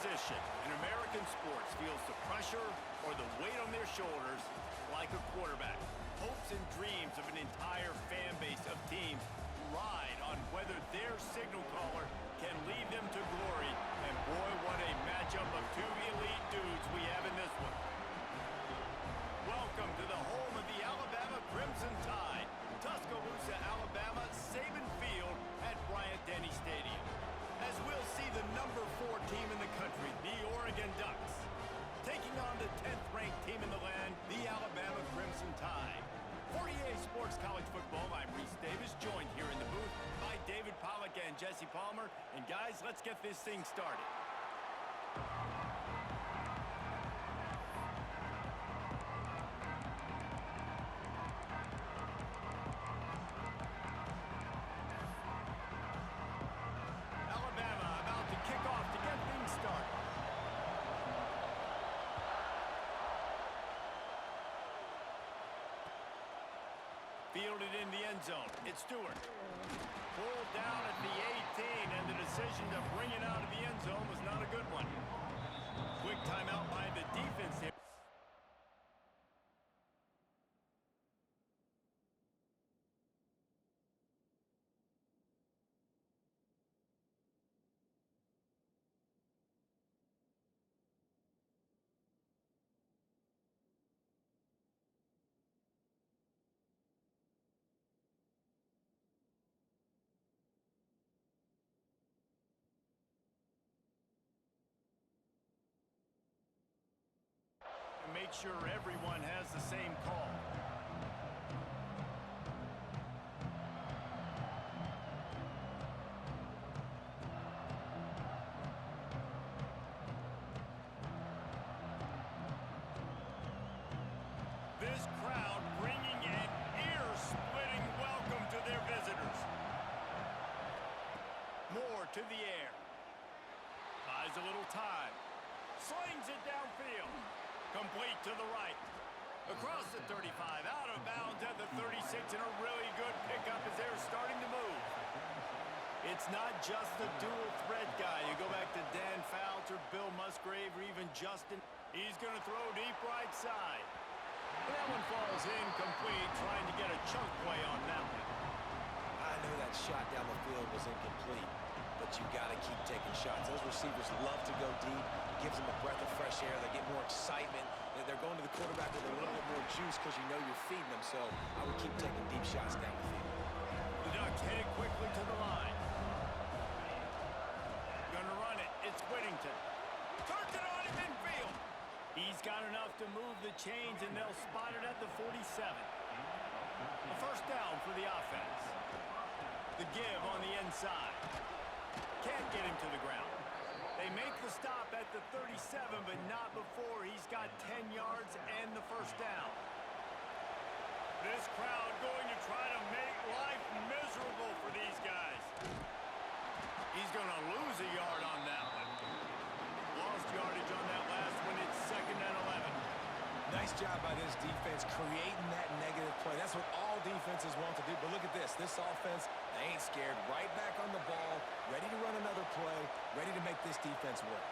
position in American sports feels the pressure or the weight on their shoulders like a quarterback. Hopes and dreams of an entire fan base of teams ride on whether their signal caller can lead them to glory. And boy, what a matchup of two elite dudes we have in this one. Welcome to the home of the Alabama Crimson Tide. Tuscaloosa, Alabama, Saban Field at Bryant-Denny Stadium. As we'll see the number 4 team in the country, the Oregon Ducks, taking on the 10th-ranked team in the land, the Alabama Crimson Tide. For EA Sports College Football, I'm Reese Davis, joined here in the booth by David Pollack and Jesse Palmer. And guys, let's get this thing started. Fielded in the end zone. It's Stewart. Pulled down at the 18, and the decision to bring it out of the end zone was not a good one. Quick timeout by the defense here. Make sure everyone has the same call. This crowd bringing an ear-splitting welcome to their visitors. More to the air. Buys a little time. Slings it downfield. Complete to the right. Across the 35, out of bounds at the 36, and a really good pickup as they're starting to move. It's not just the dual threat guy. You go back to Dan Fouts or Bill Musgrave or even Justin. He's going to throw deep right side. And that one falls incomplete, trying to get a chunk play on that one. I knew that shot down the field was incomplete, but you got to keep taking shots. Those receivers love to go deep. It gives them a breath of fresh air. They get more excitement. They're going to the quarterback with a little bit more juice because you know you're feeding them. So I would keep taking deep shots down the field. The Ducks headed quickly to the line. Gonna run it. It's Whittington. Turns it on him in field. He's got enough to move the chains, and they'll spot it at the 47. A first down for the offense. The give on the inside. Can't get him to the ground. They make the stop at the 37, but not before he's got 10 yards and the first down. This crowd going to try to make life miserable for these guys. He's going to lose a yard on that one. Lost yardage on that last one. It's 2nd and 11. Nice job by this defense creating that negative play. That's what all defenses want to do. But look at this. This offense, they ain't scared. Right back on the ball, ready to run another play, ready to make this defense work.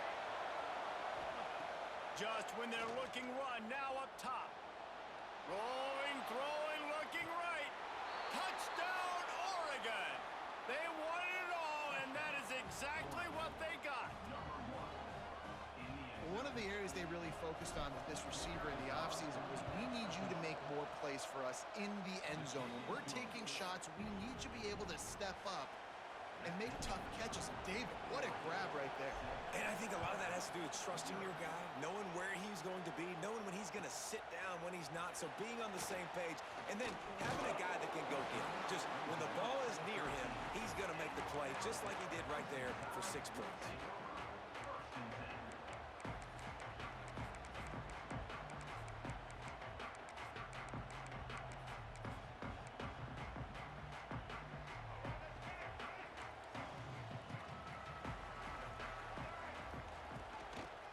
Just when they're looking run, now up top. Rolling, throwing, looking right. Touchdown, Oregon. They won it all, and that is exactly what they got. One of the areas they really focused on with this receiver in the offseason was we need you to make more plays for us in the end zone. When we're taking shots, we need you to be able to step up and make tough catches. David, what a grab right there. And I think a lot of that has to do with trusting your guy, knowing where he's going to be, knowing when he's going to sit down, when he's not, so being on the same page, and then having a guy that can go get him. Just when the ball is near him, he's going to make the play, just like he did right there for 6 points.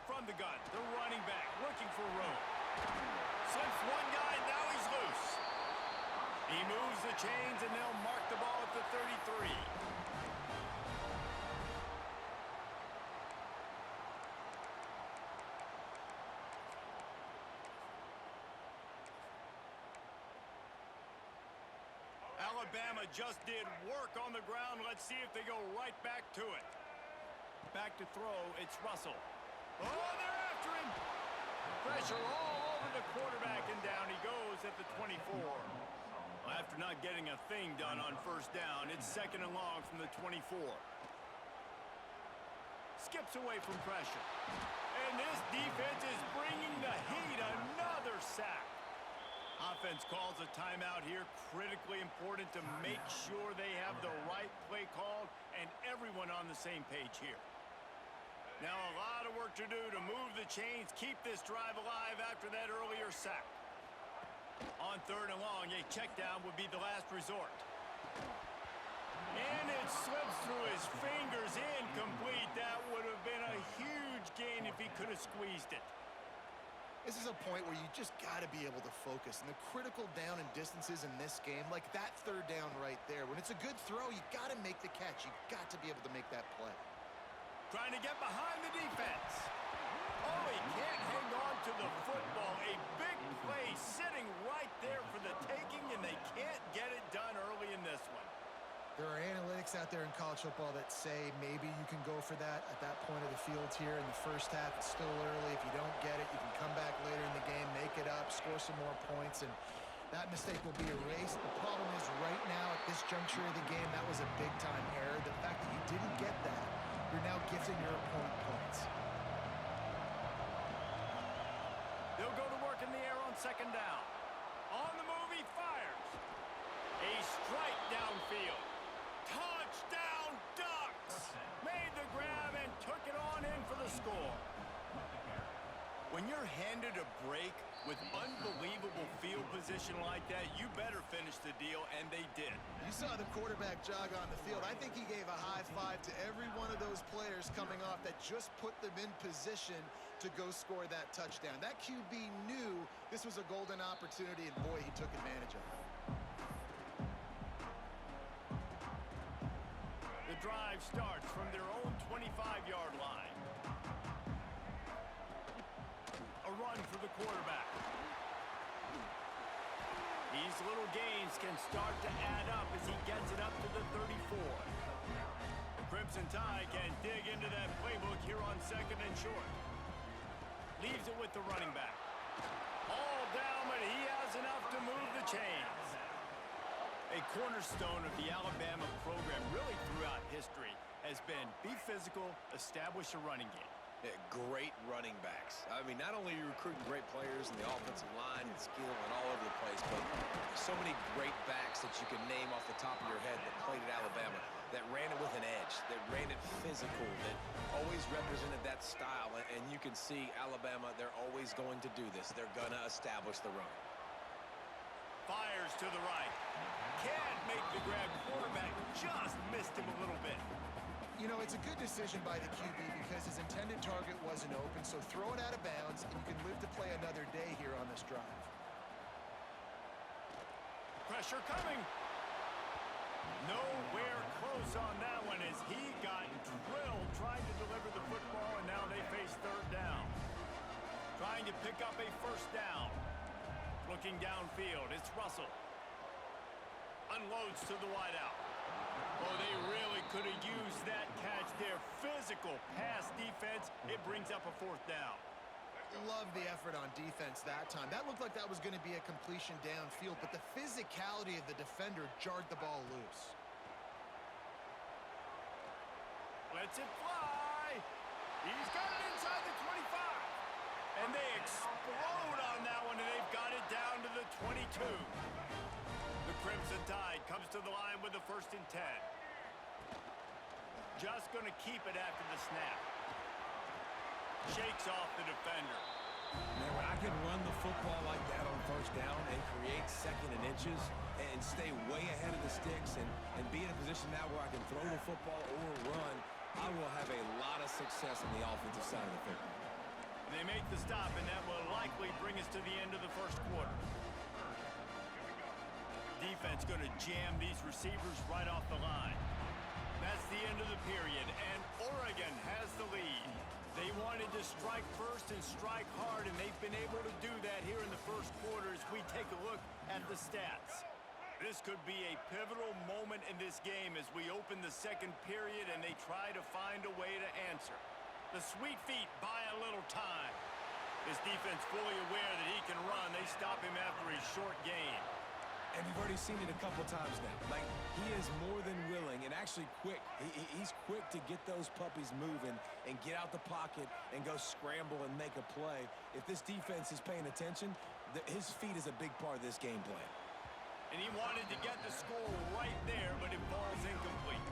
From the gun, the running back looking for room. Slips one guy, now he's loose. He moves the chains, and they'll mark the ball at the 33. Alabama just did work on the ground. Let's see if they go right back to it. Back to throw, it's Russell. Oh, they're after him. Pressure all over the quarterback, and down he goes at the 24. Well, after not getting a thing done on first down, it's 2nd and long from the 24. Skips away from pressure. And this defense is bringing the heat. Another sack. Offense calls a timeout here. Critically important to make sure they have the right play called and everyone on the same page here. Now a lot of work to do to move the chains, keep this drive alive after that earlier sack. On 3rd and long, a check down would be the last resort. And it slips through his fingers, incomplete. That would have been a huge gain if he could have squeezed it. This is a point where you just got to be able to focus. And the critical down and distances in this game, like that 3rd down right there, when it's a good throw, you got to make the catch. You got to be able to make that play. Trying to get behind the defense. Oh, he can't hang on to the football. A big play sitting right there for the taking, and they can't get it done early in this one. There are analytics out there in college football that say maybe you can go for that at that point of the field here in the first half. It's still early. If you don't get it, you can come back later in the game, make it up, score some more points, and that mistake will be erased. The problem is right now at this juncture of the game, that was a big-time error. The fact that you didn't get that, you're now gifting your opponent points. They'll go to work in the air on 2nd down. On the move, he fires. A strike downfield. Touchdown Ducks! Made the grab and took it on in for the score. When you're handed a break with unbelievable field position like that, you better finish the deal, and they did. You saw the quarterback jog on the field. I think he gave a high five to every one of those players coming off that just put them in position to go score that touchdown. That QB knew this was a golden opportunity, and boy, he took advantage of it. The drive starts from their own 25-yard line. A run for the quarterback. These little gains can start to add up as he gets it up to the 34. The Crimson Tide can dig into that playbook here on 2nd and short. Leaves it with the running back. All down, but he has enough to move the chains. A cornerstone of the Alabama program really throughout history has been be physical, establish a running game. Yeah, great running backs. I mean, not only are you recruiting great players in the offensive line and skill and all over the place, but so many great backs that you can name off the top of your head that played at Alabama, that ran it with an edge, that ran it physical, that always represented that style. And you can see Alabama, they're always going to do this. They're going to establish the run. Fires to the right. Can't make the grab. Quarterback just missed him a little bit. You know, it's a good decision by the QB because his intended target wasn't open, so throw it out of bounds, and you can live to play another day here on this drive. Pressure coming. Nowhere close on that one as he got drilled trying to deliver the football, and now they face 3rd down. Trying to pick up a 1st down. Looking downfield, it's Russell. Unloads to the wideout. Oh, they really could have used that catch there. Physical pass defense. It brings up a 4th down. Love the effort on defense that time. That looked like that was going to be a completion downfield, but the physicality of the defender jarred the ball loose. Lets it fly. He's got it inside the 25. And they explode on that one, and they've got it down to the 22. The Crimson Tide comes to the line with the 1st and 10. Just going to keep it after the snap. Shakes off the defender. Man, when I can run the football like that on 1st down and create 2nd and inches and stay way ahead of the sticks and be in a position now where I can throw the football or run, I will have a lot of success on the offensive side of the football. They make the stop, and that will likely bring us to the end of the 1st quarter. Defense going to jam these receivers right off the line. That's the end of the period, and Oregon has the lead. They wanted to strike first and strike hard, and they've been able to do that here in the 1st quarter as we take a look at the stats. This could be a pivotal moment in this game as we open the second period and they try to find a way to answer. The Sweet Feet buy a little time. This defense fully aware that he can run. They stop him after his short gain. And we've already seen it a couple times now. Like, he is more than willing and actually quick. He's quick to get those puppies moving and get out the pocket and go scramble and make a play. If this defense is paying attention, his feet is a big part of this game plan. And he wanted to get the score right there, but it falls incomplete.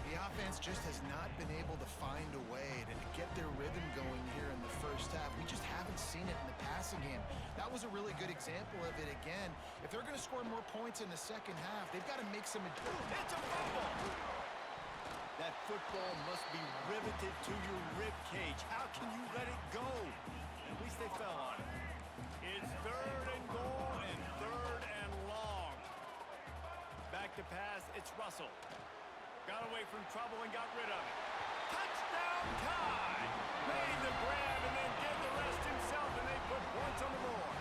The offense just has not been able to find a way to get their rhythm going here in the first half. We just haven't seen it in the passing game. That was a really good example of it again. If they're going to score more points in the second half, they've got to make some adjustments. It's a fumble! That football must be riveted to your rib cage. How can you let it go? At least they fell on it. It's 3rd and goal and 3rd and long. Back to pass, it's Russell. Got away from trouble and got rid of it. Touchdown tie! Made the grab and then did the rest himself, and they put points on the board.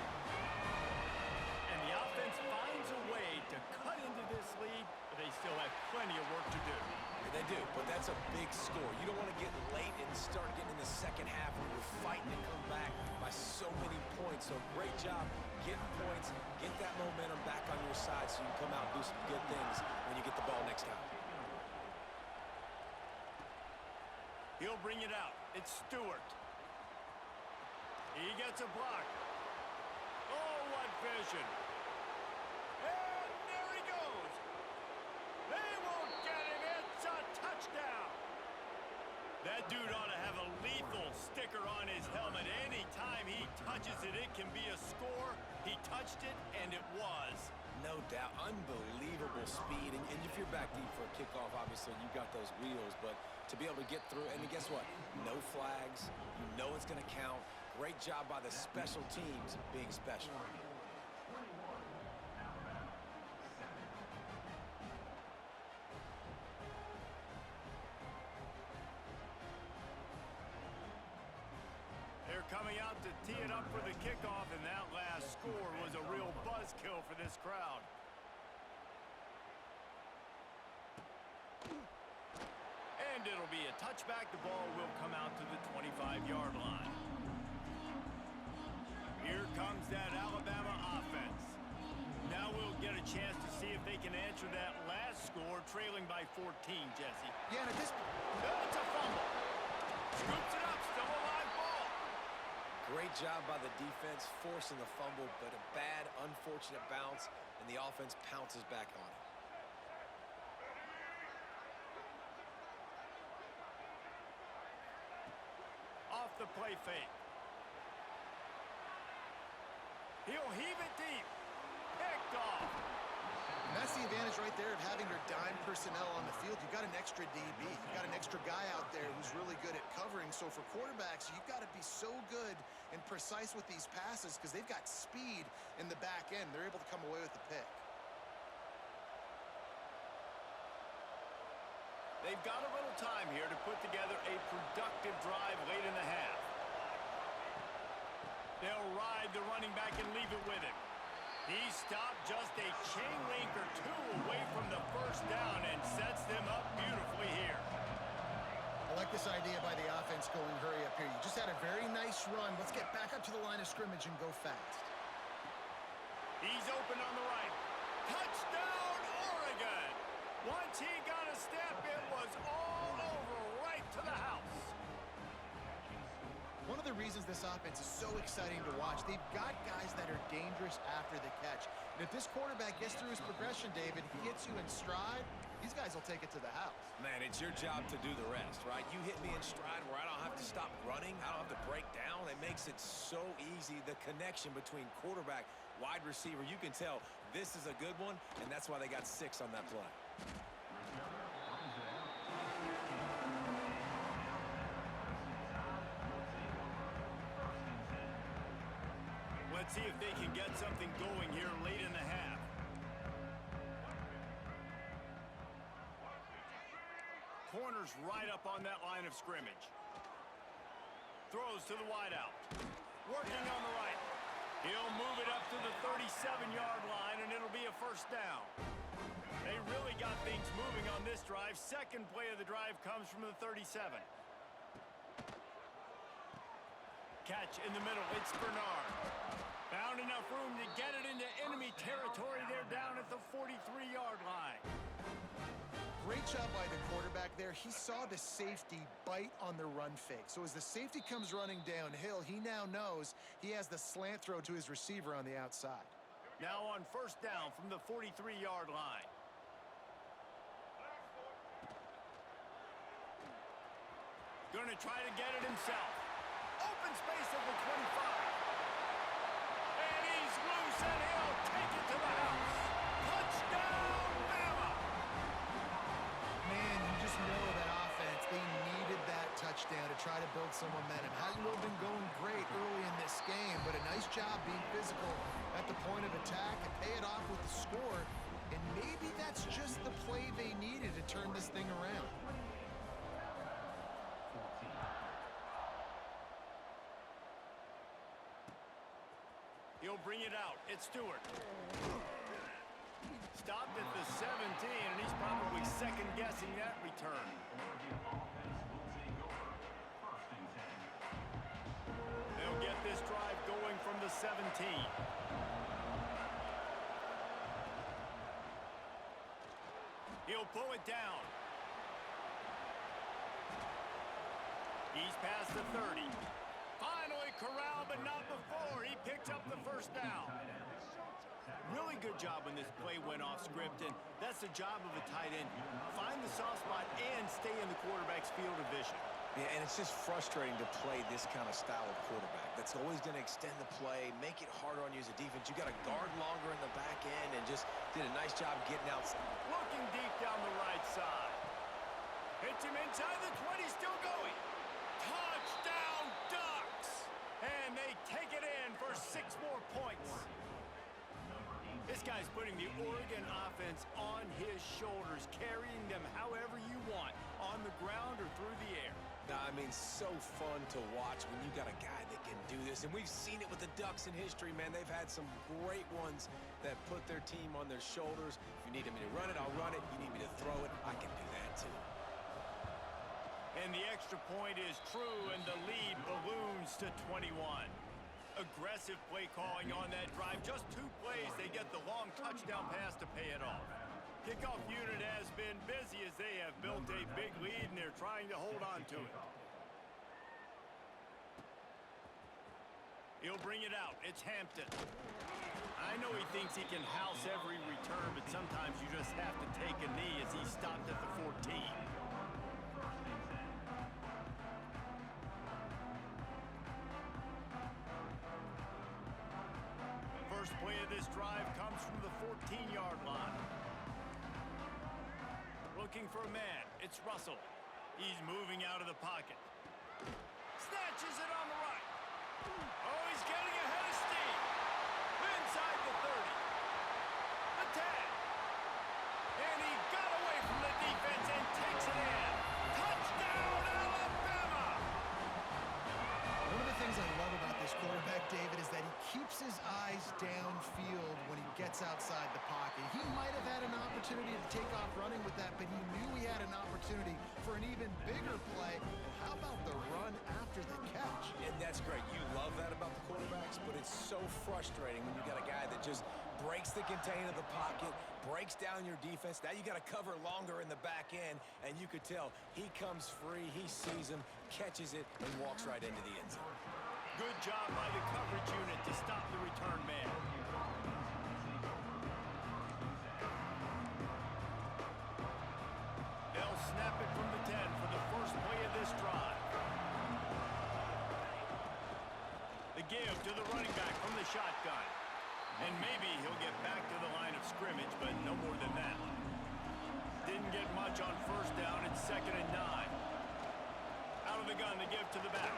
And the offense finds a way to cut into this lead, but they still have plenty of work to do. Yeah, they do, but that's a big score. You don't want to get late and start getting in the second half when you're fighting to come back by so many points. So great job getting points, get that momentum back on your side so you can come out and do some good things when you get the ball next time. He'll bring it out. It's Stewart. He gets a block. Oh, what vision. And there he goes. They won't get him. It's a touchdown. That dude ought to have a lethal sticker on his helmet. Anytime he touches it, it can be a score. He touched it, and it was. No doubt. Unbelievable speed. And if you're back deep for a kickoff, obviously you got those wheels, but to be able to get through, and guess what? No flags. You know it's going to count. Great job by the special teams being special. They're coming out to tee it up for the kickoff, and that last score was a real buzzkill for this crowd. And it'll be a touchback. The ball will come out to the 25-yard line. Here comes that Alabama offense. Now we'll get a chance to see if they can answer that last score, trailing by 14, Jesse. Yeah, and at this point, It's a fumble. Scoops it up, still a live ball. Great job by the defense forcing the fumble, but a bad, unfortunate bounce, and the offense pounces back on it. Off the play fake. He'll heave it deep. Picked off. and that's the advantage right there of having your dime personnel on the field. You've got an extra DB. You've got an extra guy out there who's really good at covering. So for quarterbacks, you've got to be so good and precise with these passes because they've got speed in the back end. They're able to come away with the pick. They've got a little time here to put together a productive drive late in the half. They'll ride the running back and leave it with him. He stopped just a chain link or two away from the first down and sets them up beautifully here. I like this idea by the offense going hurry up here. You just had a very nice run. Let's get back up to the line of scrimmage and go fast. He's open on the right. Touchdown, Oregon! Once he got a step, it was all over right to the house. One of the reasons this offense is so exciting to watch, they've got guys that are dangerous after the catch. And if this quarterback gets through his progression, David, he hits you in stride, these guys will take it to the house. Man, it's your job to do the rest, right? You hit me in stride where I don't have to stop running. I don't have to break down. It makes it so easy. The connection between quarterback, wide receiver, you can tell this is a good one, and that's why they got 6 on that play. Let's see if they can get something going here late in the half. Corners right up on that line of scrimmage. Throws to the wideout. Working on the right. He'll move it up to the 37-yard line, and it'll be a first down. They really got things moving on this drive. Second play of the drive comes from the 37. Catch in the middle. It's Bernard. Found enough room to get it into enemy territory. They're down at the 43-yard line. Great job by the quarterback there. He saw the safety bite on the run fake. So as the safety comes running downhill, he now knows he has the slant throw to his receiver on the outside. Now on first down from the 43-yard line. Going to try to get it himself. Open space at the 25. And he's loose, and he'll take it to the house. Touchdown, Bama! Man, you just know that offense, they needed that touchdown to try to build some momentum. Hasn't really been going great early in this game, but a nice job being physical at the point of attack and pay it off with the score. And maybe that's just the play they needed to turn this thing around. He'll bring it out. It's Stewart. Stopped at the 17, and he's probably second-guessing that return. They'll get this drive going from the 17. He'll pull it down. He's past the 30. Finally corralled, but not before. He picked up the first down. Really good job when this play went off script, and that's the job of a tight end. Find the soft spot and stay in the quarterback's field of vision. Yeah, and it's just frustrating to play this kind of style of quarterback. That's always going to extend the play, make it harder on you as a defense. You got to guard longer in the back end, and just did a nice job getting outside. Looking deep down the right side. Hits him inside the 20, still going. Touchdown, Ducks! And they take it in for 6 more points. This guy's putting the Oregon offense on his shoulders, carrying them however you want, on the ground or through the air. Now, I mean, so fun to watch when you got a guy that can do this. And we've seen it with the Ducks in history, man. They've had some great ones that put their team on their shoulders. If you need me to run it, I'll run it. You need me to throw it, I can do that too. And the extra point is true, and the lead balloons to 21. Aggressive play calling on that drive. Just 2 plays, they get the long touchdown pass to pay it off. Kickoff unit has been busy as they have built a big lead, and they're trying to hold on to it. He'll bring it out. It's Hampton. I know he thinks he can house every return, but sometimes you just have to take a knee as he stopped at the 14. First play of this drive comes from the 14-yard line. Looking for a man. It's Russell. He's moving out of the pocket. Snatches it on the right. Oh, he's getting ahead of steam. Inside the 30. The 10. And he got away from the defense and takes it in. Touchdown, Alabama! One of the things I love about this quarterback, David, is that he keeps his eyes downfield when he gets outside the pocket. He might have had an opportunity to take off running with that, but he knew he had an opportunity for an even bigger play. And how about the run after the catch? And that's great. You love that about the quarterbacks, but it's so frustrating when you got a guy that just breaks the contain of the pocket, breaks down your defense. Now you got to cover longer in the back end, and you could tell he comes free, he sees him, catches it, and walks right into the end zone. Good job by the coverage unit to stop the return man. They'll snap it from the 10 for the first play of this drive. The give to the running back from the shotgun. And maybe he'll get back to the line of scrimmage, but no more than that. Didn't get much on first down. It's 2nd and 9. Out of the gun, the give to the back.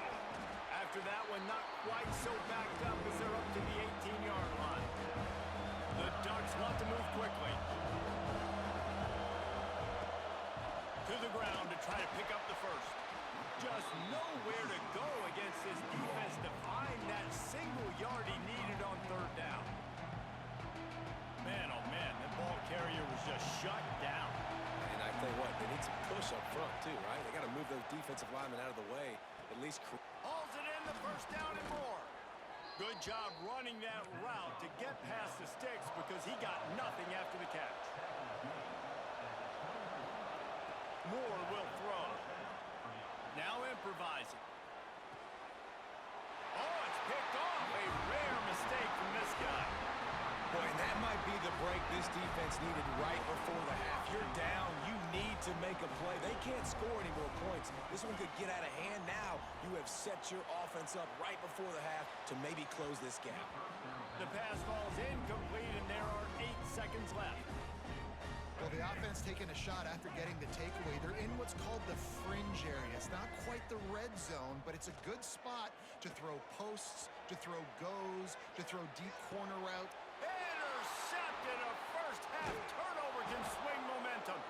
After that one, not quite so backed up as they're up to the 18-yard line. The Ducks want to move quickly. To the ground to try to pick up the first. Just nowhere to go against this defense to find that single yard he needed on offensive lineman out of the way, at least... Hauls it in, the first down and more. Good job running that route to get past the sticks because he got nothing after the catch. Moore will throw. Now improvising. Oh, it's picked off. A rare mistake from this guy. Boy, and that might be the break this defense needed right before the half. You're down. You need to make a play. They can't score any more points. This one could get out of hand now. You have set your offense up right before the half to maybe close this gap. The pass falls incomplete, and there are 8 seconds left. Well, the offense taking a shot after getting the takeaway. They're in what's called the fringe area. It's not quite the red zone, but it's a good spot to throw posts, to throw goes, to throw deep corner route. Intercepted. A first-half turnover can swing momentum.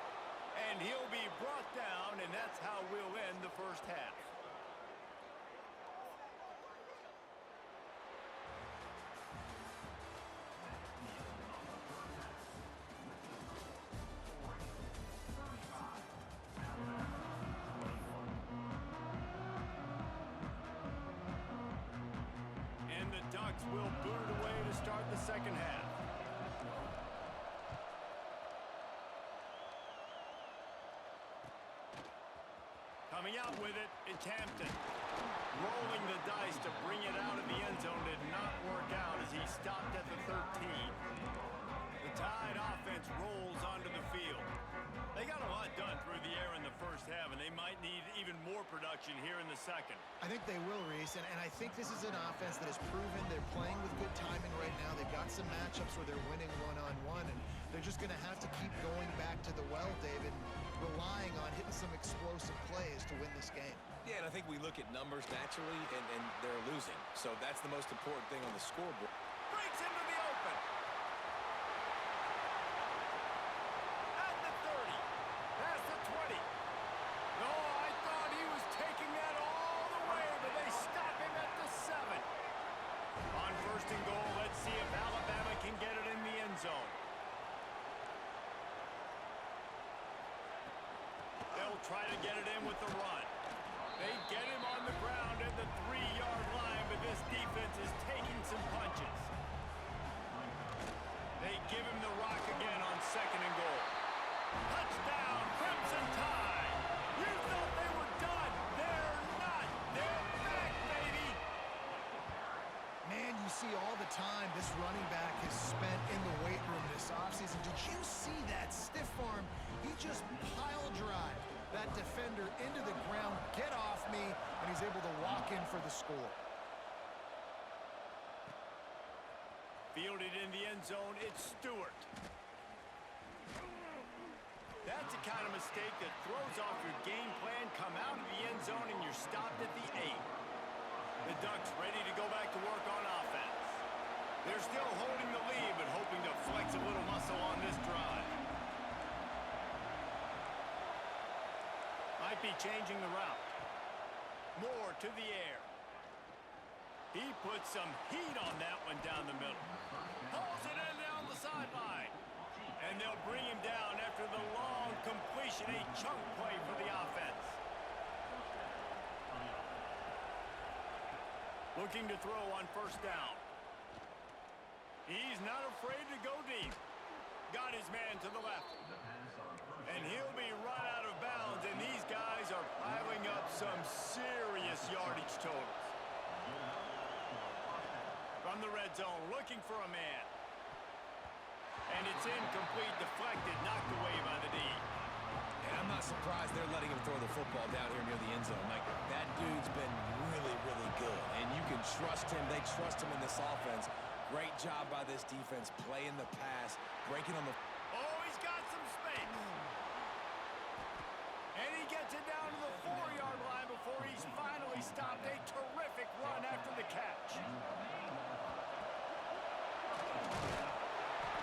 And he'll be brought down, and that's how we'll end the first half. And the Ducks will boot it away to start the second half. Coming out with it, it's Hampton. Rolling the dice to bring it out of the end zone did not work out as he stopped at the 13. The Tide offense rolls onto the field. They got a lot done through the air in the first half, and they might need even more production here in the second. I think they will, Reese, and I think this is an offense that has proven they're playing with good timing right now. They've got some matchups where they're winning one-on-one, and they're just going to have to keep going back to the well, David, relying on hitting some explosive plays to win this game. Yeah, and I think we look at numbers naturally, and they're losing. So that's the most important thing on the scoreboard. Breaks into the open. At the 30. Past the 20. No, I thought he was taking that all the way, but they stop him at the 7. On first and goal, let's see if Alabama can get it in the end zone. They'll try to get it in with the run. They get him on the ground at the 3-yard line, but this defense is taking some punches. They give him the rock again on second and goal. Touchdown, Crimson Tide! You thought they were done. They're not. They're back, baby! Man, you see all the time this running back has spent in the weight room this offseason. Did you see that stiff arm? He just pile drive that defender into the ground, get off me, and he's able to walk in for the score. Fielded in the end zone, it's Stewart. That's the kind of mistake that throws off your game plan. Come out of the end zone and you're stopped at the 8. The Ducks ready to go back to work on offense. They're still holding the lead, but hoping to flex a little muscle on this drive. Might be changing the route. Moore to the air. He puts some heat on that one down the middle. Pulls it in down the sideline. And they'll bring him down after the long completion. A chunk play for the offense. Looking to throw on first down. He's not afraid to go deep. Got his man to the left. And he'll be run out of bounds, and these guys are piling up some serious yardage totals. From the red zone, looking for a man. And it's incomplete, deflected, knocked away by the D. And I'm not surprised they're letting him throw the football down here near the end zone. Like, that dude's been really, really good. And you can trust him. They trust him in this offense. Great job by this defense, playing the pass, breaking on the... Oh, he's got some space. And he gets it down to the 4-yard line before he's finally stopped. A terrific run after the catch.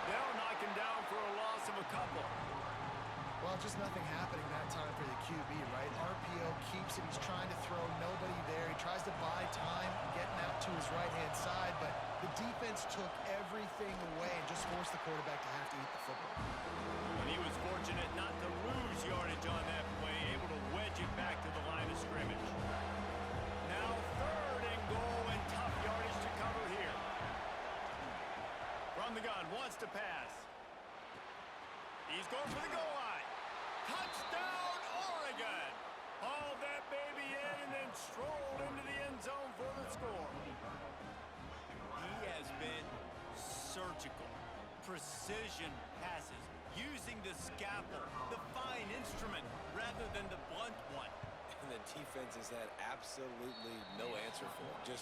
They'll knock him down for a loss of a couple. Well, just nothing happening that time for the QB, right? RPO keeps it. He's trying to throw, nobody there. He tries to buy time, getting out to his right-hand side, but the defense took everything away and just forced the quarterback to have to eat the football. And he was fortunate not to lose yardage on that play, able to wedge it back to the line of of scrimmage. Now 3rd and goal and tough yardage to cover here. From the gun, wants to pass. He's going for the goal line. Touchdown, Oregon! Hauled that baby in and then strolled into the end zone for the score. He has been surgical. Precision passes, using the scalpel, the fine instrument, rather than the blunt one. And the defense has had absolutely no answer for him. Just,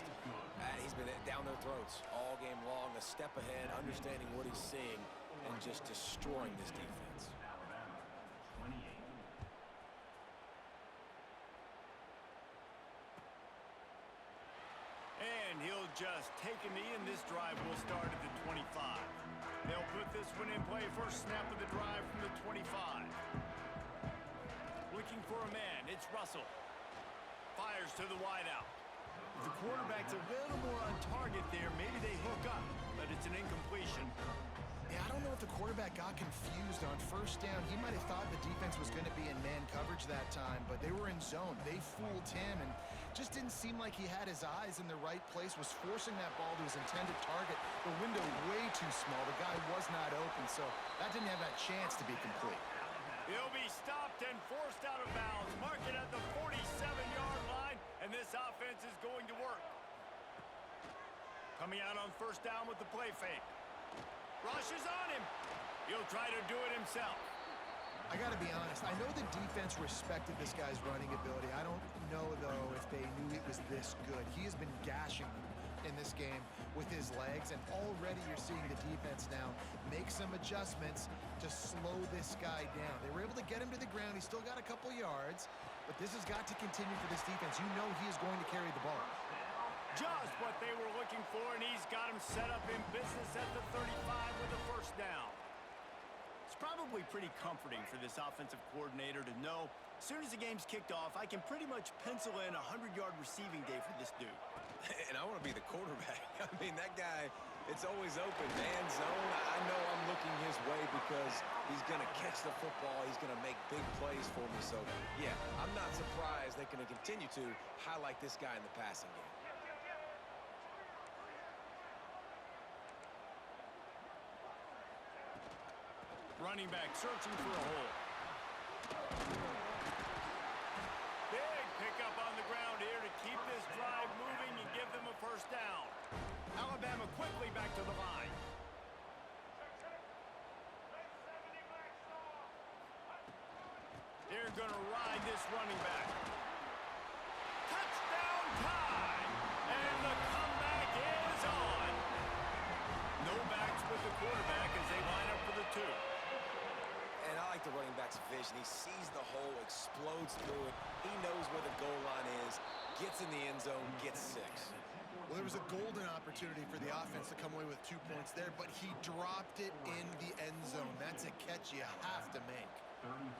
he's been down their throats all game long, a step ahead, understanding what he's seeing, and just destroying this defense. And he'll just take a knee, and this drive will start at the 25. They'll put this one in play. First snap of the drive from the 25. Looking for a man. It's Russell. Fires to the wideout. The quarterback's a little more on target there. Maybe they hook up, but it's an incompletion. Yeah, I don't know if the quarterback got confused on first down. He might have thought the defense was going to be in man coverage that time, but they were in zone. They fooled him and just didn't seem like he had his eyes in the right place, was forcing that ball to his intended target. The window way too small. The guy was not open, so that didn't have that chance to be complete. He'll be stopped and forced out of bounds. Mark it at the 47-yard line, and this offense is going to work. Coming out on first down with the play fake. Rush is on him. He'll try to do it himself. I got to be honest. I know the defense respected this guy's running ability. I don't know, though, if they knew it was this good. He has been gashing them in this game with his legs, and already you're seeing the defense now make some adjustments to slow this guy down. They were able to get him to the ground. He's still got a couple yards, but this has got to continue for this defense. You know he is going to carry the ball. Just what they were looking for, and he's got him set up in business at the 35 with a first down. It's probably pretty comforting for this offensive coordinator to know as soon as the game's kicked off, I can pretty much pencil in a 100-yard receiving day for this dude. And I want to be the quarterback. I mean, that guy, it's always open, man zone. I know I'm looking his way because he's going to catch the football. He's going to make big plays for me. So, yeah, I'm not surprised they're going to continue to highlight this guy in the passing game. Running back searching for a hole. Big pickup on the ground here to keep this drive moving and give them a first down. Alabama quickly back to the line. They're going to ride this running back. Touchdown time! And the comeback is on. No backs with the quarterback as they line up for the two. And I like the running back's vision. He sees the hole, explodes through it. He knows where the goal line is, gets in the end zone, gets 6. Well, there was a golden opportunity for the offense to come away with 2 points there, but he dropped it in the end zone. That's a catch you have to make.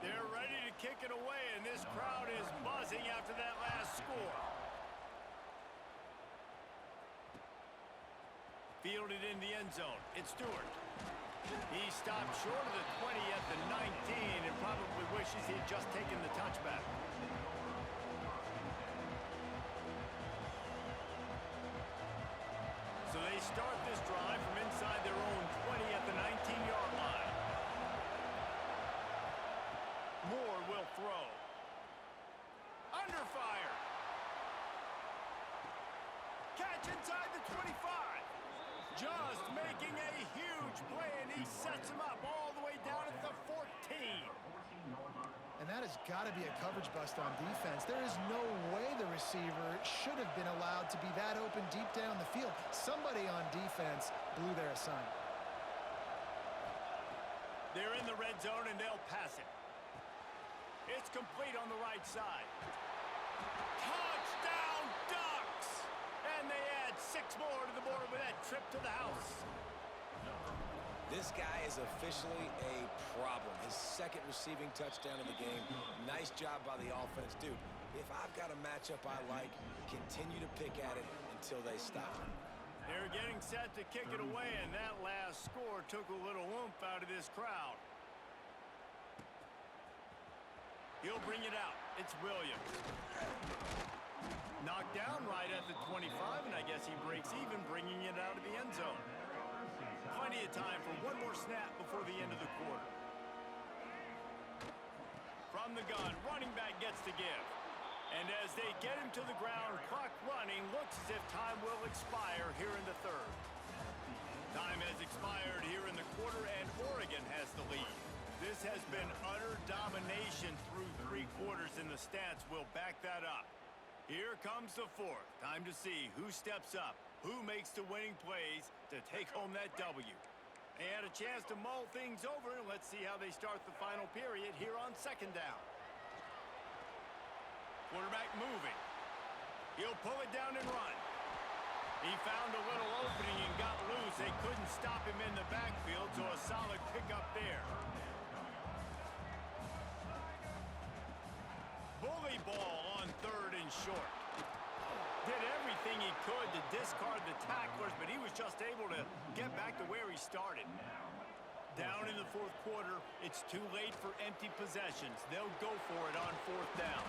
They're ready to kick it away, and this crowd is buzzing after that last score. Fielded in the end zone. It's Stewart. He stopped short of the 20 at the 19 and probably wishes he had just taken the touchback. So they start this drive from inside their own 20 at the 19-yard line. Moore will throw. Under fire. Catch inside the 25. Just making a huge play, and he sets him up all the way down at the 14. And that has got to be a coverage bust on defense. There is no way the receiver should have been allowed to be that open deep down the field. Somebody on defense blew their assignment. They're in the red zone, and they'll pass it. It's complete on the right side. Touchdown, Ducks! And they add 6 more to the board with that trip to the house. This guy is officially a problem. His second receiving touchdown of the game. Nice job by the offense. Dude, if I've got a matchup I like, continue to pick at it until they stop it. They're getting set to kick it away, and that last score took a little oomph out of this crowd. He'll bring it out. It's Williams. Knocked down right at the 25, and I guess he breaks even, bringing it out of the end zone. Plenty of time for one more snap before the end of the quarter. From the gun, running back gets to give. And as they get him to the ground, clock running, looks as if time will expire here in the third. Time has expired here in the quarter, and Oregon has the lead. This has been utter domination through 3 quarters, and the stats will back that up. Here comes the fourth. Time to see who steps up, who makes the winning plays to take home that W. They had a chance to mull things over, and let's see how they start the final period here on second down. Quarterback moving. He'll pull it down and run. He found a little opening and got loose. They couldn't stop him in the backfield, so a solid pickup there. Bully ball on third and short. Did everything he could to discard the tacklers, but he was just able to get back to where he started. Down in the fourth quarter, it's too late for empty possessions. They'll go for it on fourth down.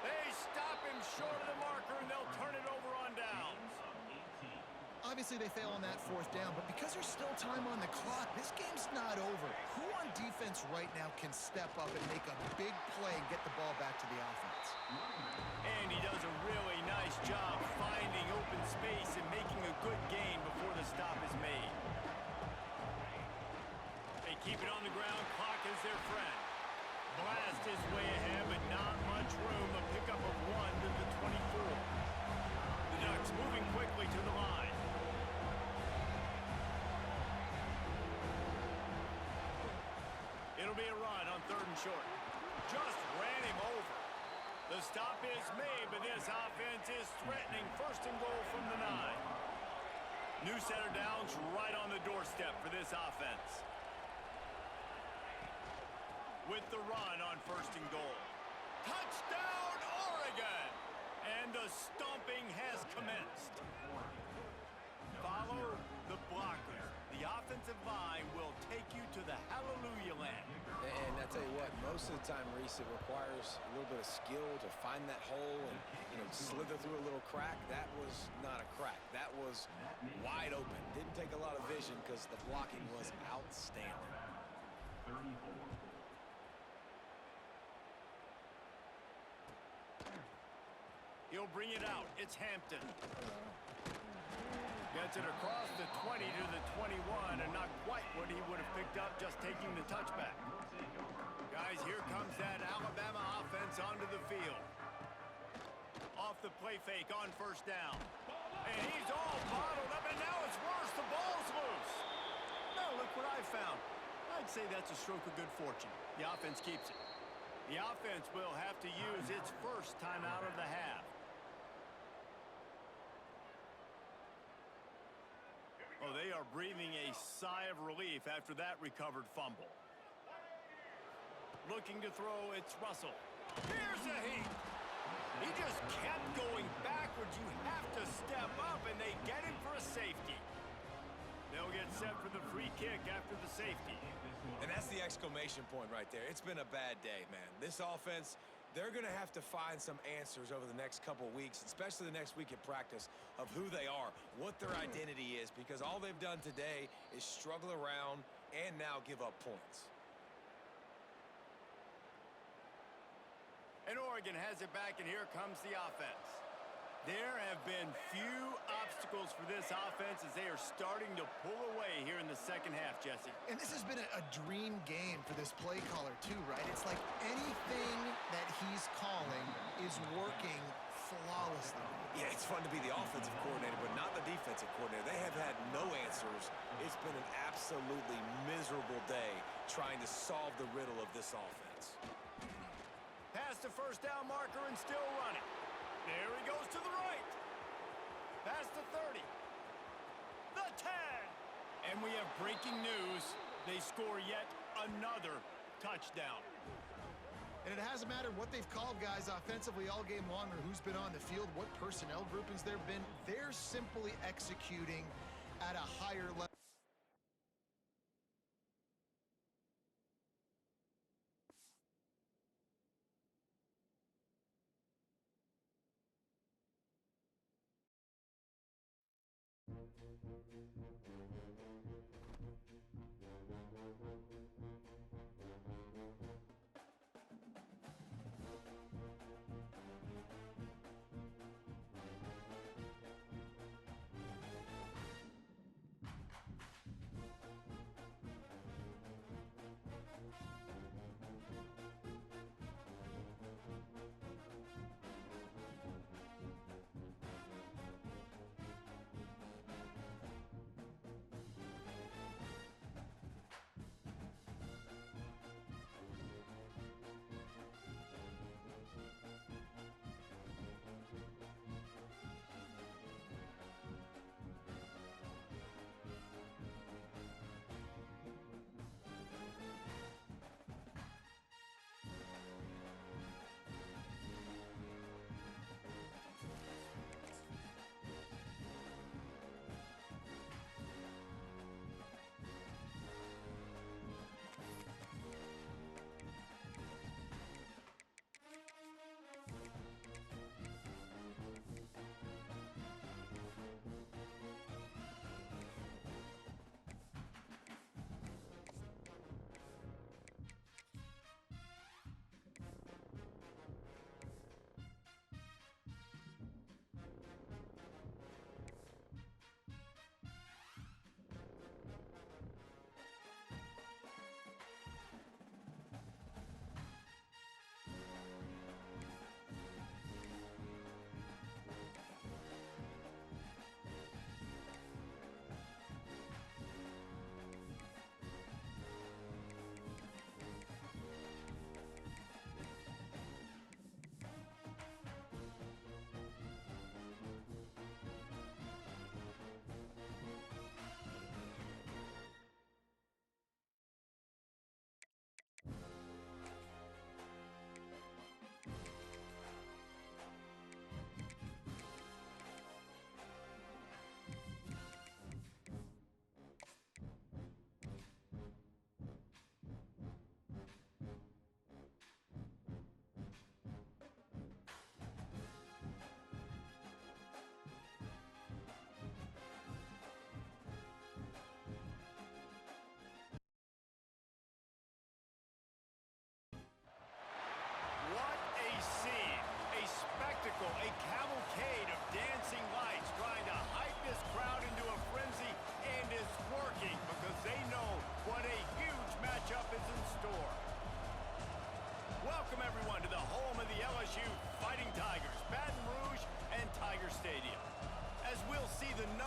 They stop him short of the marker, and they'll turn it over on downs. Obviously, they fail on that fourth down, but because there's still time on the clock, this game's not over. Who on defense right now can step up and make a big play and get the ball back to the offense? And he does a really nice job finding open space and making a good gain before the stop is made. They keep it on the ground. Clock is their friend. Blast his way ahead, but not much room. A pickup of 1 to the 24. The Ducks moving quickly to the line. It'll be a run on third and short. Just ran him over. The stop is made, but this offense is threatening. First and goal from the 9. New set of downs right on the doorstep for this offense. With the run on first and goal. Touchdown, Oregon! And the stomping has commenced. Follow the blockers. The offensive line will take you to the hallelujah land. And I tell you what, most of the time, Reese, it requires a little bit of skill to find that hole and, slither through a little crack. That was not a crack. That was wide open. Didn't take a lot of vision because the blocking was outstanding. 34. He'll bring it out. It's Hampton. Gets it across the 20 to the 21, and not quite what he would have picked up just taking the touchback. Guys, here comes that Alabama offense onto the field. Off the play fake on first down. And he's all bottled up, and now it's worse. The ball's loose. Now look what I found. I'd say that's a stroke of good fortune. The offense keeps it. The offense will have to use its first time out of the half. Oh, they are breathing a sigh of relief after that recovered fumble. Looking to throw, it's Russell. Here's a heat. He just kept going backwards. You have to step up, and they get him for a safety. They'll get set for the free kick after the safety. And that's the exclamation point right there. It's been a bad day, man. This offense, they're going to have to find some answers over the next couple weeks, especially the next week at practice, of who they are, what their identity is, because all they've done today is struggle around and now give up points. And Oregon has it back, and here comes the offense. There have been few obstacles for this offense as they are starting to pull away here in the second half, Jesse. And this has been a dream game for this play caller, too, right? It's like anything that he's calling is working flawlessly. Yeah, it's fun to be the offensive coordinator, but not the defensive coordinator. They have had no answers. It's been an absolutely miserable day trying to solve the riddle of this offense. Past the first down marker and still running. There he goes to the right. Past the 30. The 10. And we have breaking news. They score yet another touchdown. And it hasn't mattered what they've called guys offensively all game long or who's been on the field, what personnel groupings there have been. They're simply executing at a higher level.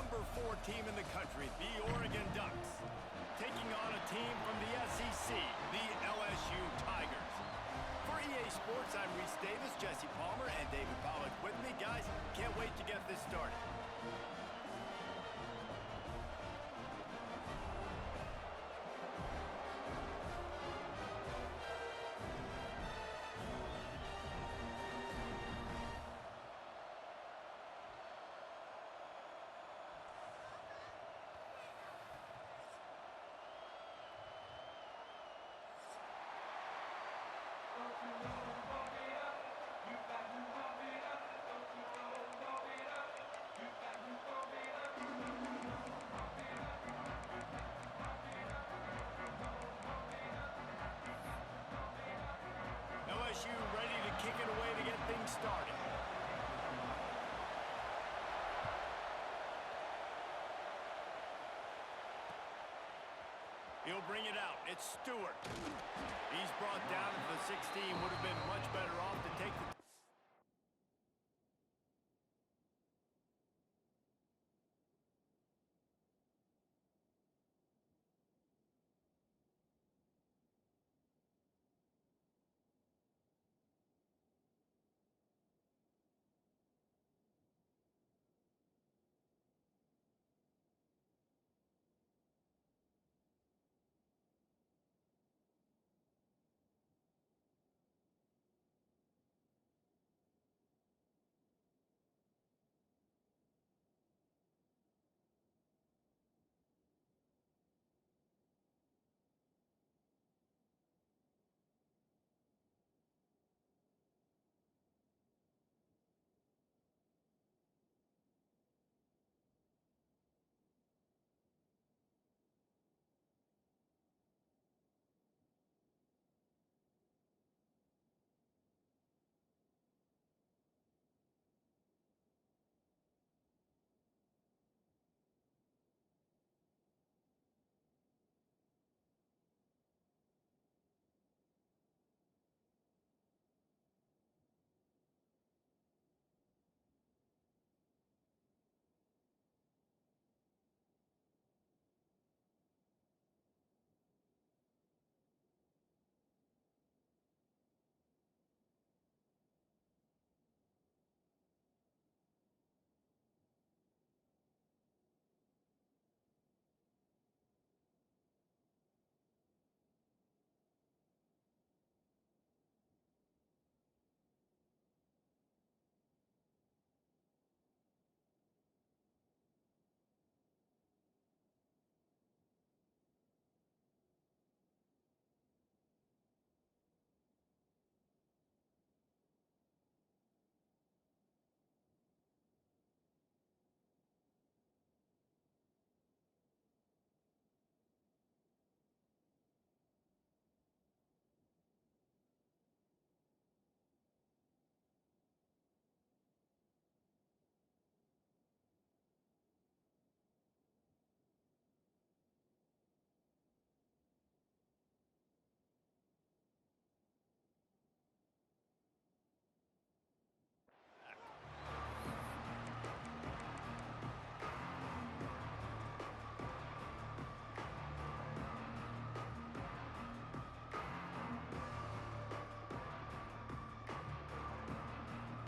number 4 team in the country, the Oregon Ducks, taking on a team from the SEC, the LSU Tigers. For EA Sports, I'm Reese Davis, Jesse Palmer, and David Pollack with me. Guys, can't wait to get this started. LSU ready to kick it away to get things started. He'll bring it out. It's Stewart. He's brought down to the 16. Would have been much better off to take the...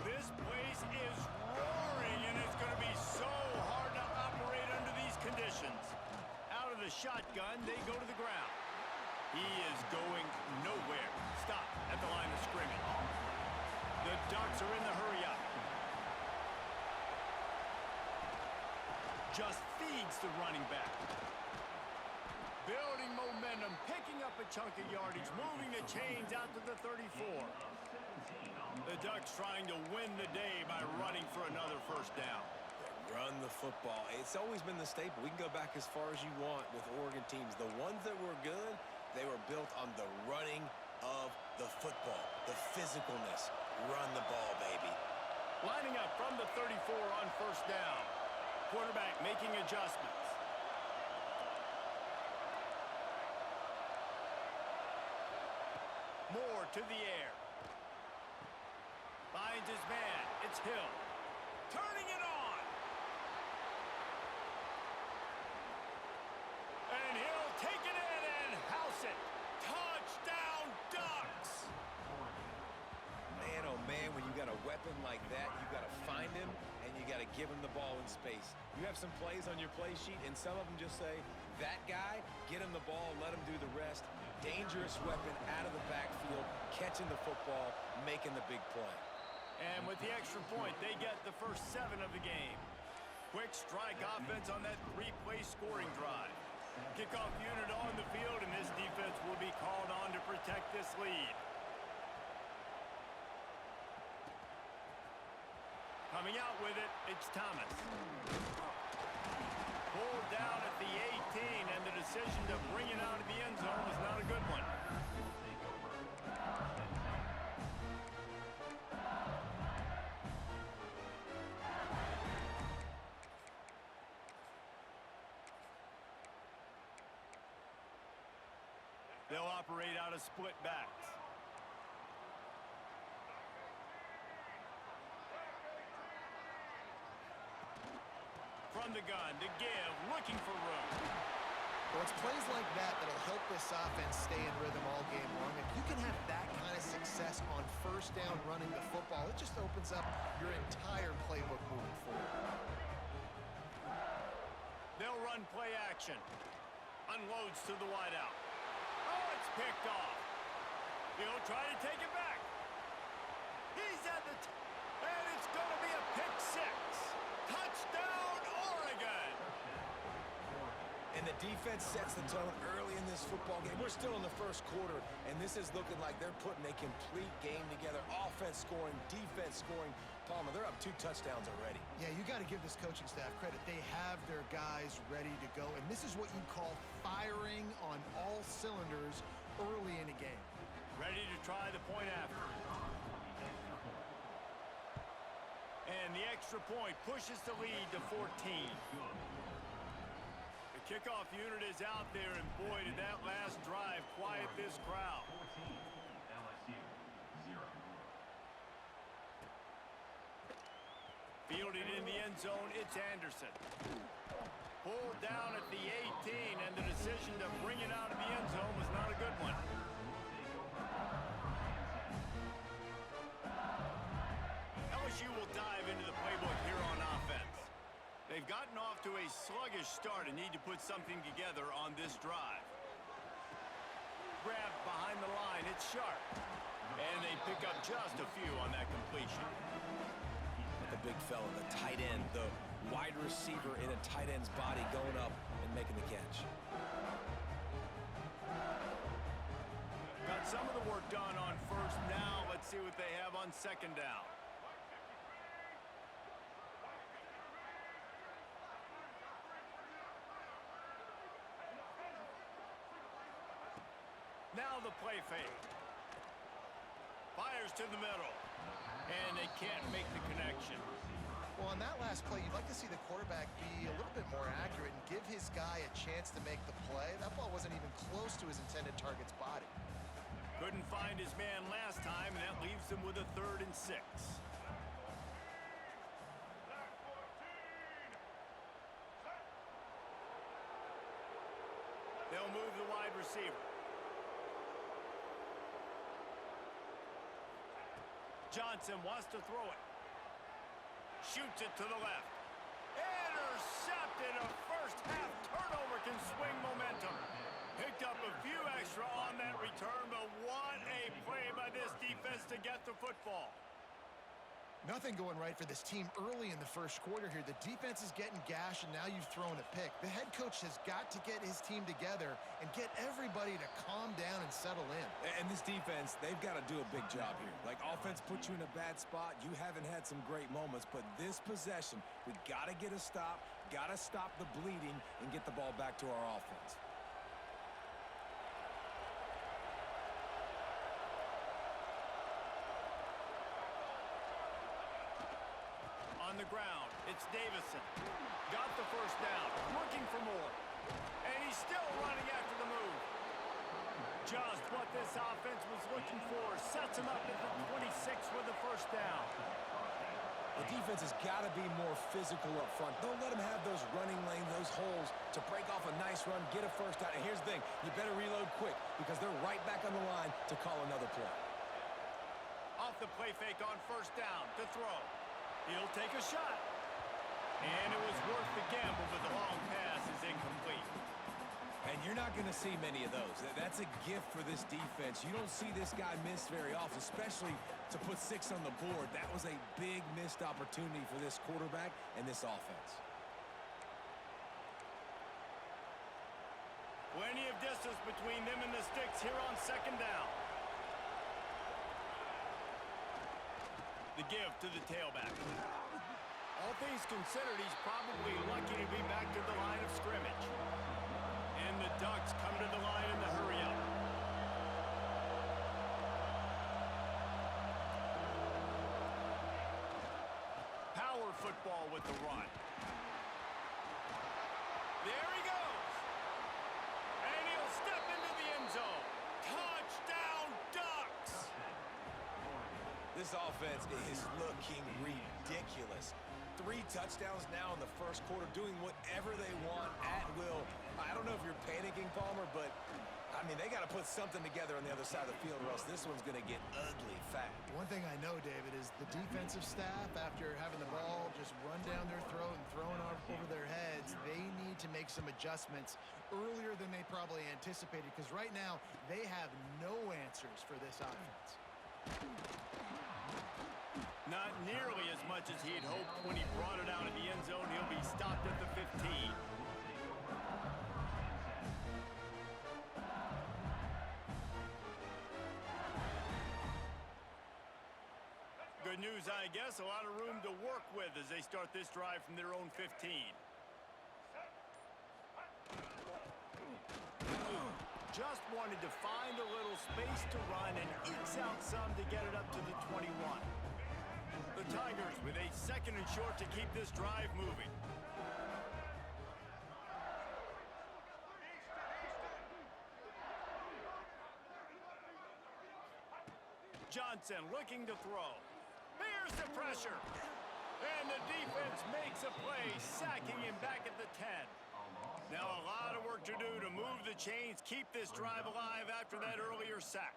This place is roaring, and it's going to be so hard to operate under these conditions. Out of the shotgun, they go to the ground. He is going nowhere. Stop at the line of scrimmage. The Ducks are in the hurry-up. Just feeds the running back. Building momentum, picking up a chunk of yardage, moving the chains out to the 34. The Ducks trying to win the day by running for another first down. Run the football. It's always been the staple. We can go back as far as you want with Oregon teams. The ones that were good, they were built on the running of the football, the physicalness. Run the ball, baby. Lining up from the 34 on first down. Quarterback making adjustments. Moore to the air. Finds his man. It's Hill. Turning it on. you got to give him the ball in space. You have some plays on your play sheet, and some of them just say, that guy, get him the ball, let him do the rest. Dangerous weapon out of the backfield, catching the football, making the big play. And with the extra point, they get the first 7 of the game. Quick strike offense on that 3-play scoring drive. Kickoff unit on the field, and this defense will be called on to protect this lead. Coming out with it, it's Thomas. Pulled down at the 18, and the decision to bring it out of the end zone was not a good one. They'll operate out of split backs. From the gun to give, looking for room. Well, it's plays like that that'll help this offense stay in rhythm all game long. If you can have that kind of success on first down running the football, it just opens up your entire playbook moving forward. They'll run play action. Unloads to the wideout. Oh, it's picked off. He'll try to take it back. He's at the and it's going to be a pick 6. Touchdown, Oregon! And the defense sets the tone early in this football game. We're still in the first quarter, and this is looking like they're putting a complete game together. Offense scoring, defense scoring. Palmer, they're up 2 touchdowns already. Yeah, you got to give this coaching staff credit. They have their guys ready to go, and this is what you call firing on all cylinders early in a game. Ready to try the point after. And the extra point pushes the lead to 14. The kickoff unit is out there, and boy, did that last drive quiet this crowd. 14, LSU, 0. Fielded in the end zone, it's Anderson. Pulled down at the 18, and the decision to bring it out of the end zone was not a good one. LSU will dive into the playbook here on offense. They've gotten off to a sluggish start and need to put something together on this drive. Grab behind the line, it's Sharp. And they pick up just a few on that completion. The big fella, the tight end, the wide receiver in a tight end's body going up and making the catch. Got some of the work done on first. Now let's see what they have on second down. Now the play fake. Fires to the middle. And they can't make the connection. Well, on that last play, you'd like to see the quarterback be a little bit more accurate and give his guy a chance to make the play. That ball wasn't even close to his intended target's body. Couldn't find his man last time, and that leaves him with a 3rd and 6. They'll move the wide receiver. Johnson wants to throw it. Shoots it to the left. Intercepted. A first-half turnover can swing momentum. Picked up a few extra on that return, but what a play by this defense to get the football. Nothing going right for this team early in the first quarter here. The defense is getting gashed, and now you've thrown a pick. The head coach has got to get his team together and get everybody to calm down and settle in. And this defense, they've got to do a big job here. Like, offense puts you in a bad spot. You haven't had some great moments, but this possession, we got to get a stop, got to stop the bleeding, and get the ball back to our offense. On the ground, it's Davison. Got the first down, looking for more. And he's still running after the move. Just what this offense was looking for. Sets him up at the 26 with the first down. The defense has got to be more physical up front. Don't let them have those running lanes, those holes to break off a nice run, get a first down. And here's the thing, you better reload quick because they're right back on the line to call another play. Off the play fake on first down to throw. He'll take a shot. And it was worth the gamble, but the long pass is incomplete. And you're not going to see many of those. That's a gift for this defense. You don't see this guy miss very often, especially to put 6 on the board. That was a big missed opportunity for this quarterback and this offense. Plenty of distance between them and the sticks here on second down. The give to the tailback. All things considered, he's probably lucky to be back to the line of scrimmage. And the Ducks come to the line in the hurry-up. Power football with the run. There he goes. And he'll step into the end zone. Touchdown, Ducks! This offense is looking ridiculous. 3 touchdowns now in the first quarter, doing whatever they want at will. I don't know if you're panicking, Palmer, but, I mean, they got to put something together on the other side of the field, or else this one's going to get ugly fast. One thing I know, David, is the defensive staff, after having the ball just run down their throat and thrown off over their heads, they need to make some adjustments earlier than they probably anticipated, because right now they have no answers for this offense. Not nearly as much as he had hoped when he brought it out of the end zone. He'll be stopped at the 15. Good news, I guess. A lot of room to work with as they start this drive from their own 15. Just wanted to find a little space to run and ekes out some to get it up to the 21. The Tigers with a 2nd and short to keep this drive moving. Johnson looking to throw. Here's the pressure. And the defense makes a play, sacking him back at the 10. Now a lot of work to do to move the chains, keep this drive alive after that earlier sack.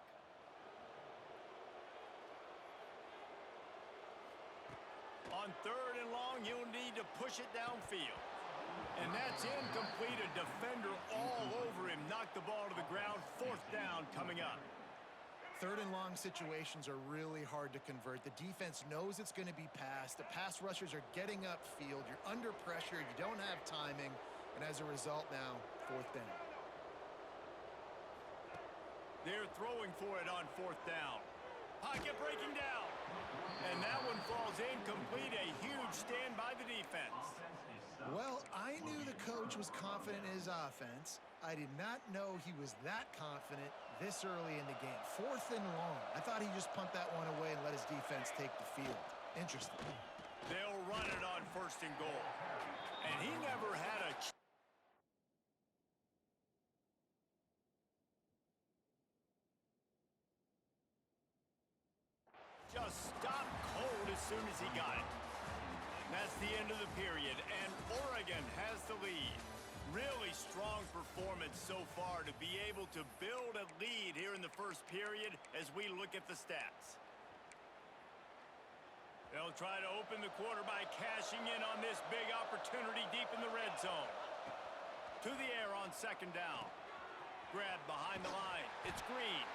On 3rd and long, you'll need to push it downfield. And that's incomplete. A defender all over him. Knocked the ball to the ground. 4th down coming up. 3rd and long situations are really hard to convert. The defense knows it's going to be passed. The pass rushers are getting upfield. You're under pressure. You don't have timing. And as a result now, 4th down. They're throwing for it on 4th down. Pocket breaking down. And that one falls incomplete. A huge stand by the defense. Well, I knew the coach was confident in his offense. I did not know he was that confident this early in the game. 4th and long. I thought he just pumped that one away and let his defense take the field. Interesting. They'll run it on 1st and goal. And he never had a just stopped cold as soon as he got it. That's the end of the period, and Oregon has the lead. Really strong performance so far to be able to build a lead here in the first period as we look at the stats. They'll try to open the quarter by cashing in on this big opportunity deep in the red zone. To the air on 2nd down. Grab behind the line. It's Green.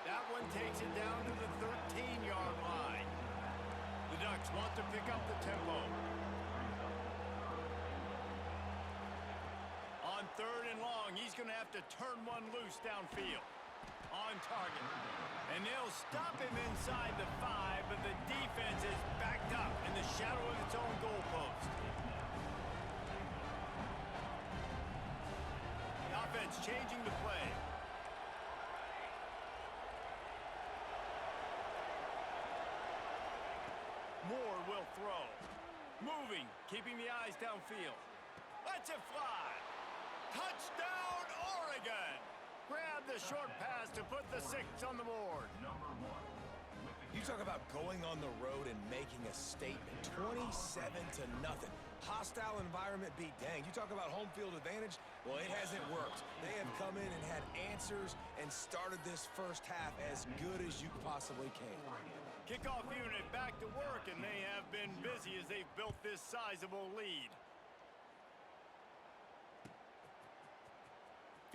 That one takes it down to the 13-yard line. The Ducks want to pick up the tempo. On 3rd and long, he's going to have to turn one loose downfield. On target. And they'll stop him inside the 5, but the defense is backed up in the shadow of its own goalpost. The offense changing the play. Moore will throw. Moving, keeping the eyes downfield. Lets it fly. Touchdown, Oregon! Grab the short pass to put the 6 on the board. You talk about going on the road and making a statement. 27-0. Hostile environment beat dang. You talk about home field advantage? Well, it hasn't worked. They have come in and had answers and started this first half as good as you possibly can. Kickoff unit back to work, and they have been busy as they've built this sizable lead.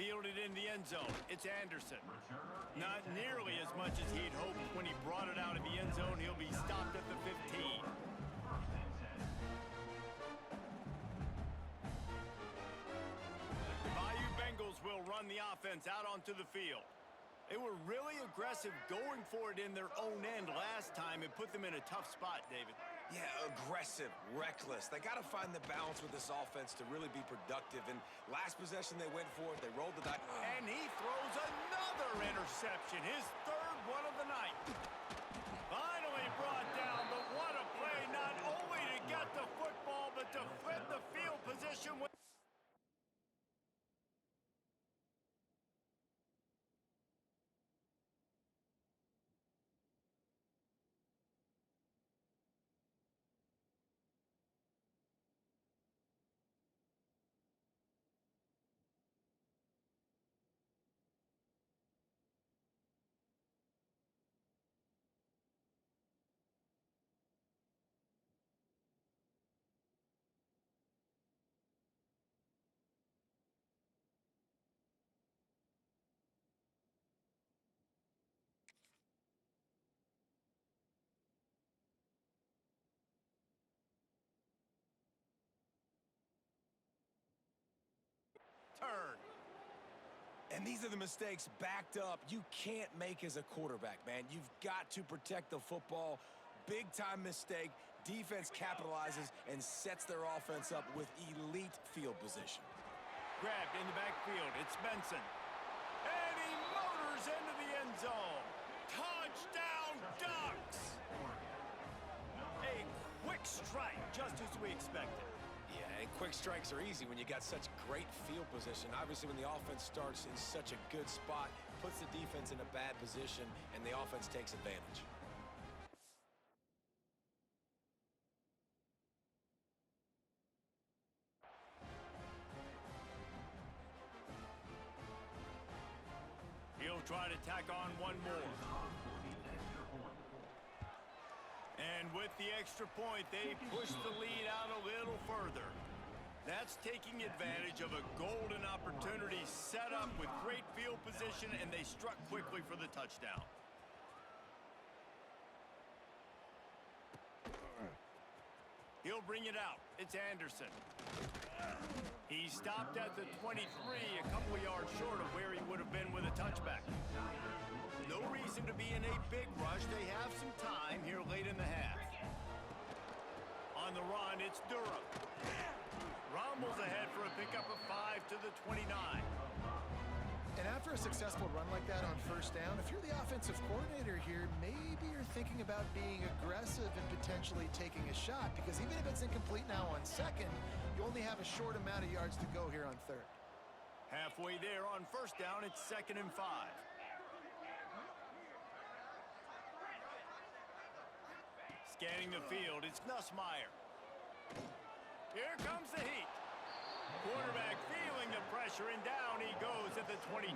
Fielded in the end zone. It's Anderson. Not nearly as much as he'd hoped when he brought it out of the end zone. He'll be stopped at the 15. The Bayou Bengals will run the offense out onto the field. They were really aggressive going for it in their own end last time and put them in a tough spot, David. Yeah, aggressive, reckless. They got to find the balance with this offense to really be productive. And last possession they went for it, they rolled the dice. And he throws another interception, his third one of the night. Finally brought down, but what a play, not only to get the football, but to flip the field position with... turn. And these are the mistakes backed up you can't make as a quarterback, man. You've got to protect the football. Big-time mistake. Defense capitalizes and sets their offense up with elite field position. Grabbed in the backfield. It's Benson. And he motors into the end zone. Touchdown, Ducks! A quick strike, just as we expected. Yeah, and quick strikes are easy when you got such great field position. Obviously, when the offense starts in such a good spot, puts the defense in a bad position, and the offense takes advantage. He'll try to tack on one more. And with the extra point, they push the lead out a little further. That's taking advantage of a golden opportunity set up with great field position, and they struck quickly for the touchdown. He'll bring it out. It's Anderson. He stopped at the 23, a couple of yards short of where he would have been with a touchback. No reason to be in a big rush. They have some time here late in the half. On the run, it's Durham. Rumbles ahead for a pickup of 5 to the 29. And after a successful run like that on first down, if you're the offensive coordinator here, maybe you're thinking about being aggressive and potentially taking a shot, because even if it's incomplete now on second, you only have a short amount of yards to go here on third. Halfway there on first down, it's 2nd and 5. Scanning the field, it's Nussmeier. Here comes the heat. Quarterback feeling the pressure, and down he goes at the 22.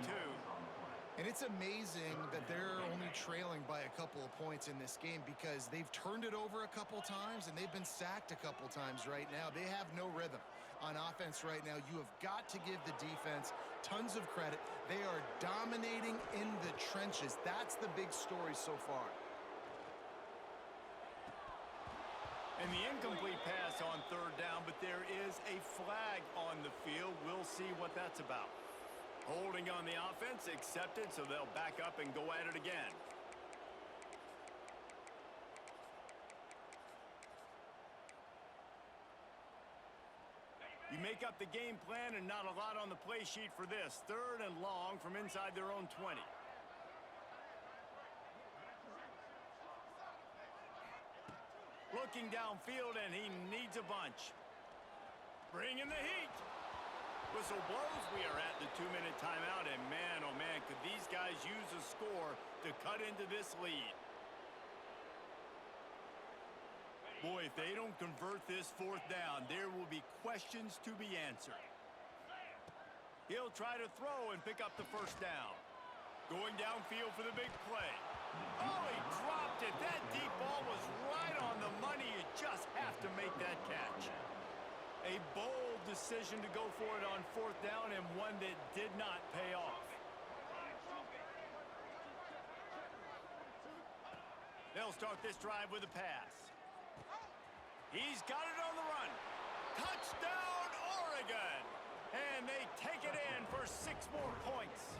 And it's amazing that they're only trailing by a couple of points in this game, because they've turned it over a couple times and they've been sacked a couple times right now. They have no rhythm on offense right now. You have got to give the defense tons of credit. They are dominating in the trenches. That's the big story so far. And the incomplete pass on third down, but there is a flag on the field. We'll see what that's about. Holding on the offense, accepted, so they'll back up and go at it again. You make up the game plan, and not a lot on the play sheet for this. 3rd and long from inside their own 20. Looking downfield, and he needs a bunch. Bringing the heat. Whistle blows. We are at the 2-minute timeout, and man, oh man, could these guys use a score to cut into this lead. Boy, if they don't convert this 4th down, there will be questions to be answered. He'll try to throw and pick up the first down. Going downfield for the big play. Oh, he dropped it. That deep ball was right on the money. You just have to make that catch. A bold decision to go for it on fourth down, and one that did not pay off. They'll start this drive with a pass. He's got it on the run. Touchdown, Oregon! And they take it in for 6 more points.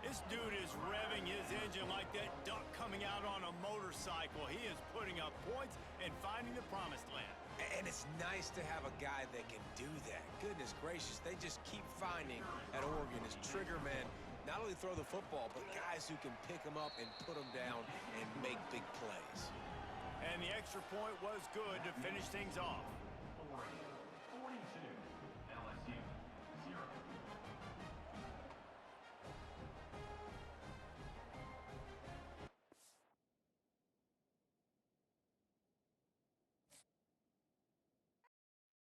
This dude is revving his engine like that duck coming out on a motorcycle. He is putting up points and finding the promised land. And it's nice to have a guy that can do that. Goodness gracious, they just keep finding at Oregon his trigger men. Not only throw the football, but guys who can pick them up and put them down and make big plays. And the extra point was good to finish things off.